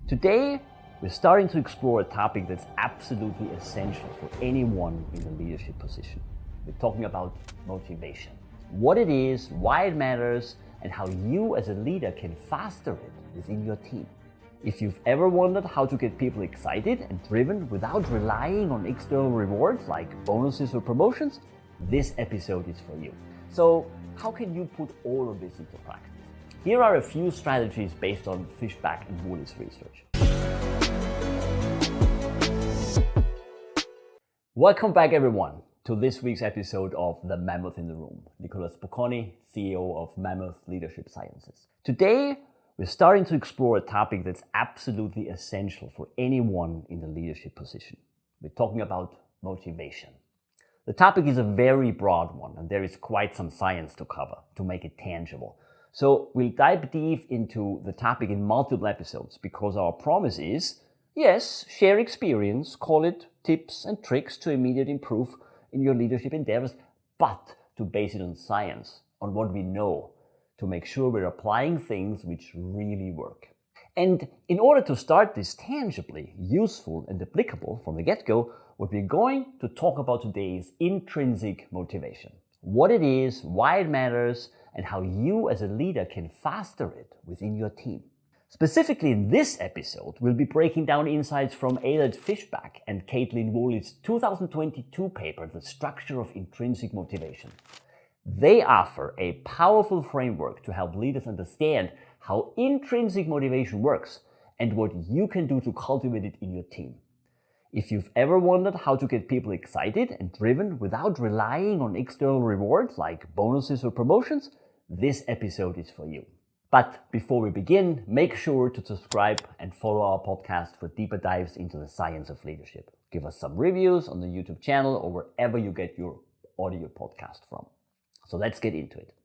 Today, we're starting to explore a topic that's absolutely essential for anyone in a leadership position. We're talking about motivation. What it is, why it matters, and how you as a leader can foster it within your team. If you've ever wondered how to get people excited and driven without relying on external rewards like bonuses or promotions, this episode is for you. So, how can you put all of this into practice? Here are a few strategies based on Fishbach and Woolley's research. Welcome back, everyone, to this week's episode of The Mammoth in the Room. Nicolas Bocconi, CEO of Mammoth Leadership Sciences. Today, we're starting to explore a topic that's absolutely essential for anyone in the leadership position. We're talking about motivation. The topic is a very broad one, and there is quite some science to cover to make it tangible. So we'll dive deep into the topic in multiple episodes because our promise is, yes, share experience, call it tips and tricks to immediately improve in your leadership endeavors, but to base it on science, on what we know, to make sure we're applying things which really work. And in order to start this tangibly useful and applicable from the get-go, what we're going to talk about today is intrinsic motivation. What it is, why it matters, and how you as a leader can foster it within your team. Specifically in this episode, we'll be breaking down insights from Ayelet Fishbach and Kaitlin Woolley's 2022 paper, The Structure of Intrinsic Motivation. They offer a powerful framework to help leaders understand how intrinsic motivation works and what you can do to cultivate it in your team. If you've ever wondered how to get people excited and driven without relying on external rewards like bonuses or promotions, this episode is for you. But before we begin, make sure to subscribe and follow our podcast for deeper dives into the science of leadership. Give us some reviews on the YouTube channel or wherever you get your audio podcast from. So let's get into it.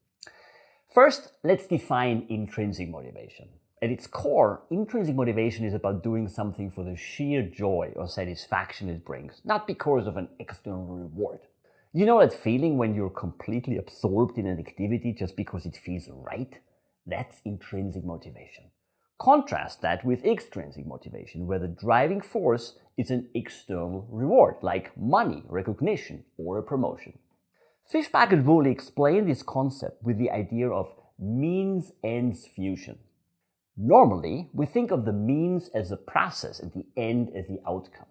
First, let's define intrinsic motivation. At its core, intrinsic motivation is about doing something for the sheer joy or satisfaction it brings, not because of an external reward. You know that feeling when you're completely absorbed in an activity just because it feels right? That's intrinsic motivation. Contrast that with extrinsic motivation, where the driving force is an external reward, like money, recognition, or a promotion. Fishbach and Woolley explain this concept with the idea of means-ends fusion. Normally, we think of the means as the process and the end as the outcome.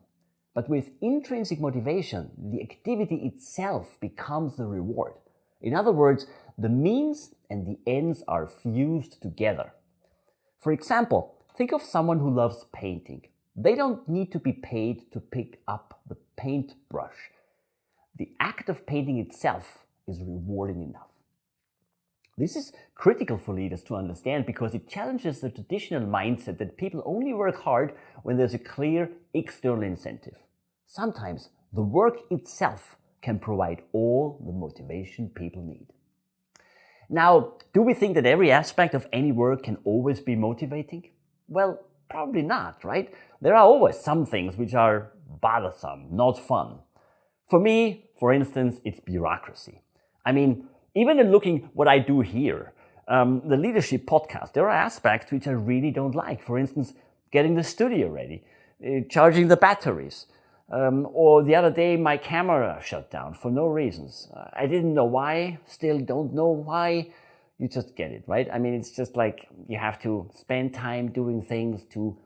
But with intrinsic motivation, the activity itself becomes the reward. In other words, the means and the ends are fused together. For example, think of someone who loves painting. They don't need to be paid to pick up the paintbrush. The act of painting itself is rewarding enough. This is critical for leaders to understand because it challenges the traditional mindset that people only work hard when there's a clear external incentive. Sometimes the work itself can provide all the motivation people need. Now, do we think that every aspect of any work can always be motivating? Well, probably not, right? There are always some things which are bothersome, not fun. For me, for instance, it's bureaucracy. I mean, even in looking what I do here, the leadership podcast, there are aspects which I really don't like. For instance, getting the studio ready, charging the batteries, or the other day my camera shut down for no reasons. I didn't know why, still don't know why. You just get it, right? I mean, it's just like you have to spend time doing things to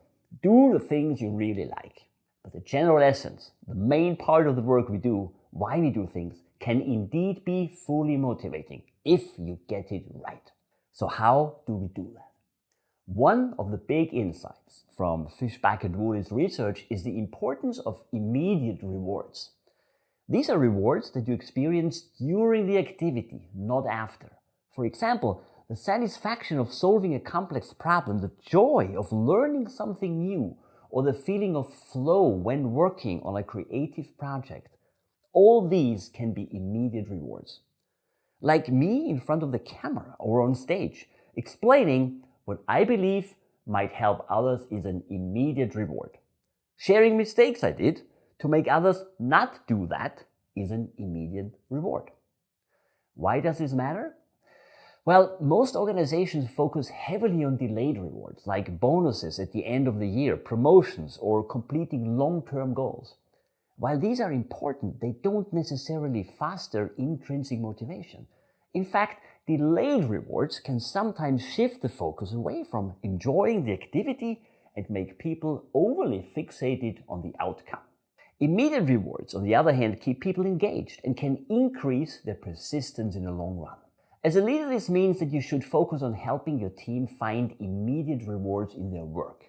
do the things you really like. But the general essence, the main part of the work we do, why we do things, can indeed be fully motivating if you get it right. So how do we do that? One of the big insights from Fishbach and Woolley's research is the importance of immediate rewards. These are rewards that you experience during the activity, not after. For example, the satisfaction of solving a complex problem, the joy of learning something new, or the feeling of flow when working on a creative project. All these can be immediate rewards. Like me in front of the camera or on stage, explaining what I believe might help others is an immediate reward. Sharing mistakes I did to make others not do that is an immediate reward. Why does this matter? Well, most organizations focus heavily on delayed rewards, like bonuses at the end of the year, promotions, or completing long-term goals. While these are important, they don't necessarily foster intrinsic motivation. In fact, delayed rewards can sometimes shift the focus away from enjoying the activity and make people overly fixated on the outcome. Immediate rewards, on the other hand, keep people engaged and can increase their persistence in the long run. As a leader, this means that you should focus on helping your team find immediate rewards in their work.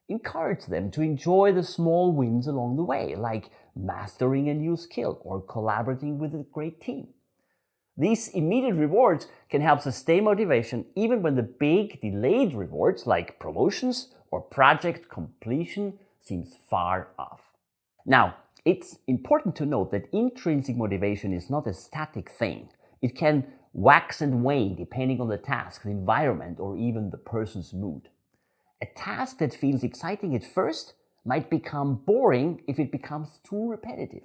Encourage them to enjoy the small wins along the way, like mastering a new skill or collaborating with a great team. These immediate rewards can help sustain motivation even when the big delayed rewards like promotions or project completion seems far off. Now, it's important to note that intrinsic motivation is not a static thing. It can wax and wane depending on the task, the environment, or even the person's mood. A task that feels exciting at first might become boring if it becomes too repetitive.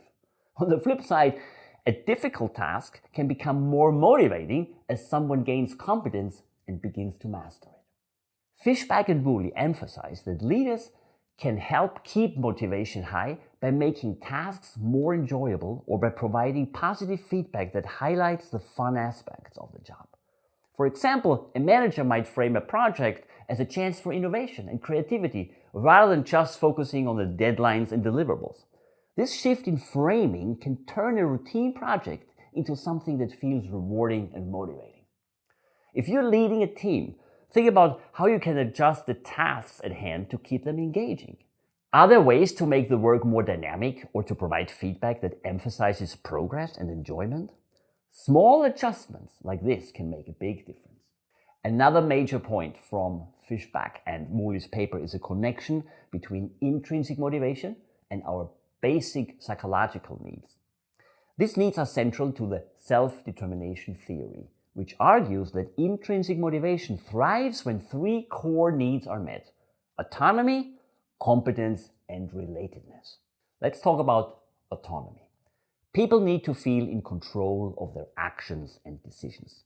On the flip side, a difficult task can become more motivating as someone gains competence and begins to master it. Fishbach and Woolley emphasize that leaders can help keep motivation high by making tasks more enjoyable or by providing positive feedback that highlights the fun aspects of the job. For example, a manager might frame a project as a chance for innovation and creativity rather than just focusing on the deadlines and deliverables. This shift in framing can turn a routine project into something that feels rewarding and motivating. If you're leading a team, think about how you can adjust the tasks at hand to keep them engaging. Are there ways to make the work more dynamic or to provide feedback that emphasizes progress and enjoyment? Small adjustments like this can make a big difference. Another major point from Fishbach and Woolley's paper is a connection between intrinsic motivation and our basic psychological needs. These needs are central to the self-determination theory, which argues that intrinsic motivation thrives when three core needs are met: autonomy, competence, and relatedness. Let's talk about autonomy. People need to feel in control of their actions and decisions.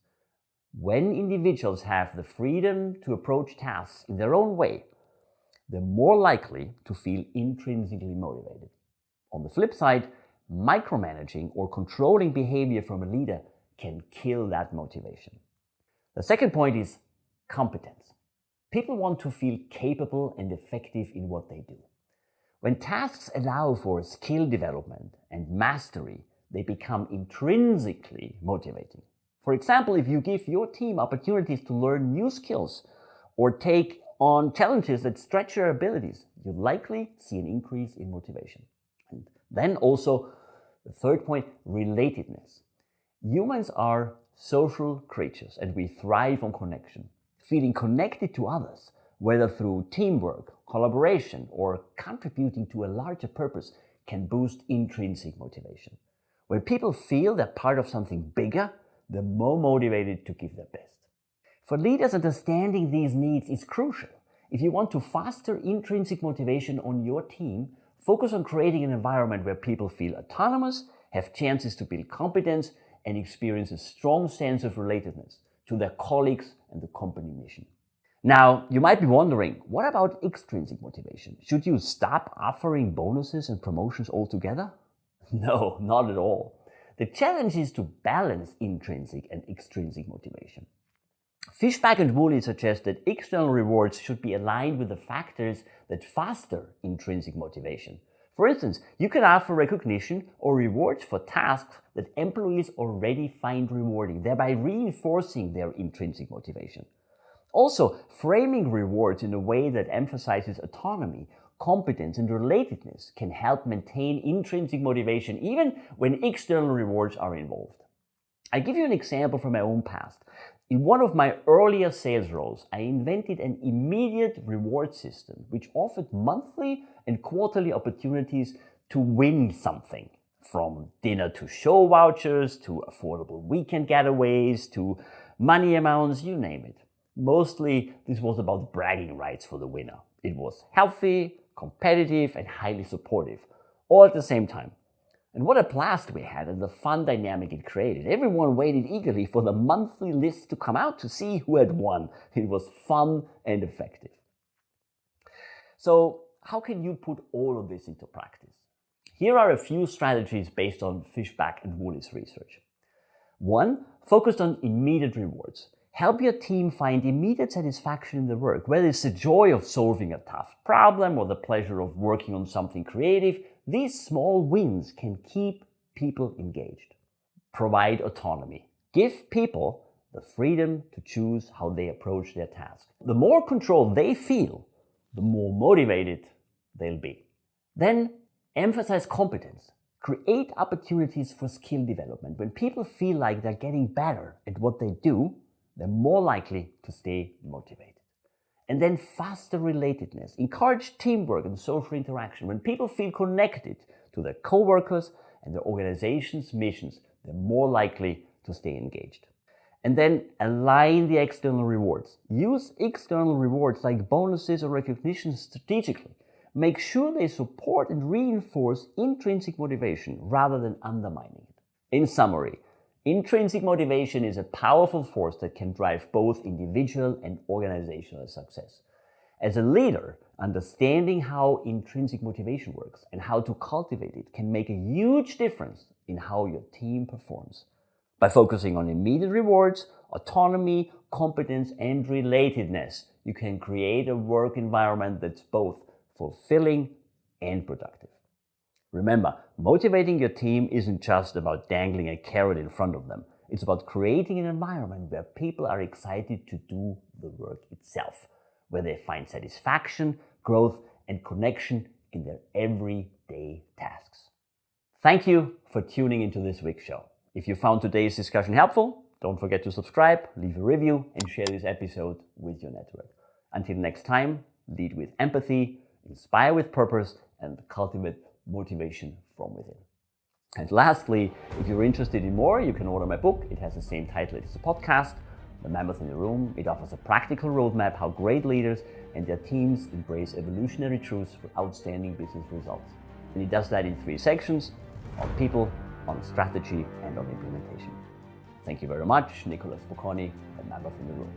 When individuals have the freedom to approach tasks in their own way, they're more likely to feel intrinsically motivated. On the flip side, micromanaging or controlling behavior from a leader can kill that motivation. The second point is competence. People want to feel capable and effective in what they do. When tasks allow for skill development and mastery, they become intrinsically motivating. For example, if you give your team opportunities to learn new skills or take on challenges that stretch your abilities, you'll likely see an increase in motivation. And then also, the third point, relatedness. Humans are social creatures and we thrive on connection. Feeling connected to others, whether through teamwork, collaboration, or contributing to a larger purpose, can boost intrinsic motivation. When people feel they're part of something bigger, they're more motivated to give their best. For leaders, understanding these needs is crucial. If you want to foster intrinsic motivation on your team, focus on creating an environment where people feel autonomous, have chances to build competence, and experience a strong sense of relatedness to their colleagues and the company mission. Now, you might be wondering, what about extrinsic motivation? Should you stop offering bonuses and promotions altogether? No, not at all. The challenge is to balance intrinsic and extrinsic motivation. Fishbach and Woolley suggest that external rewards should be aligned with the factors that foster intrinsic motivation. For instance, you can offer recognition or rewards for tasks that employees already find rewarding, thereby reinforcing their intrinsic motivation. Also, framing rewards in a way that emphasizes autonomy, competence, and relatedness can help maintain intrinsic motivation even when external rewards are involved. I give you an example from my own past. In one of my earlier sales roles, I invented an immediate reward system which offered monthly and quarterly opportunities to win something, from dinner to show vouchers, to affordable weekend getaways, to money amounts, you name it. Mostly, this was about bragging rights for the winner. It was healthy, competitive, and highly supportive, all at the same time. And what a blast we had and the fun dynamic it created. Everyone waited eagerly for the monthly list to come out to see who had won. It was fun and effective. So how can you put all of this into practice? Here are a few strategies based on Fishbach and Woolley's research. 1. Focus on immediate rewards. Help your team find immediate satisfaction in the work, whether it's the joy of solving a tough problem or the pleasure of working on something creative. These small wins can keep people engaged. Provide autonomy. Give people the freedom to choose how they approach their task. The more control they feel, the more motivated they'll be. Then emphasize competence. Create opportunities for skill development. When people feel like they're getting better at what they do, they're more likely to stay motivated. And then foster relatedness. Encourage teamwork and social interaction. When people feel connected to their coworkers and their organization's missions, they're more likely to stay engaged. And then align the external rewards. Use external rewards like bonuses or recognition strategically. Make sure they support and reinforce intrinsic motivation rather than undermining it. In summary, intrinsic motivation is a powerful force that can drive both individual and organizational success. As a leader, understanding how intrinsic motivation works and how to cultivate it can make a huge difference in how your team performs. By focusing on immediate rewards, autonomy, competence, and relatedness, you can create a work environment that's both fulfilling and productive. Remember, motivating your team isn't just about dangling a carrot in front of them. It's about creating an environment where people are excited to do the work itself, where they find satisfaction, growth, and connection in their everyday tasks. Thank you for tuning into this week's show. If you found today's discussion helpful, don't forget to subscribe, leave a review, and share this episode with your network. Until next time, lead with empathy, inspire with purpose, and cultivate motivation from within. And lastly, if you're interested in more, you can order my book. It has the same title as the podcast, The Mammoth in the Room. It offers a practical roadmap how great leaders and their teams embrace evolutionary truths for outstanding business results. And it does that in 3 sections: on people, on strategy, and on implementation. Thank you very much. Nicholas Bocconi, The Mammoth in the Room.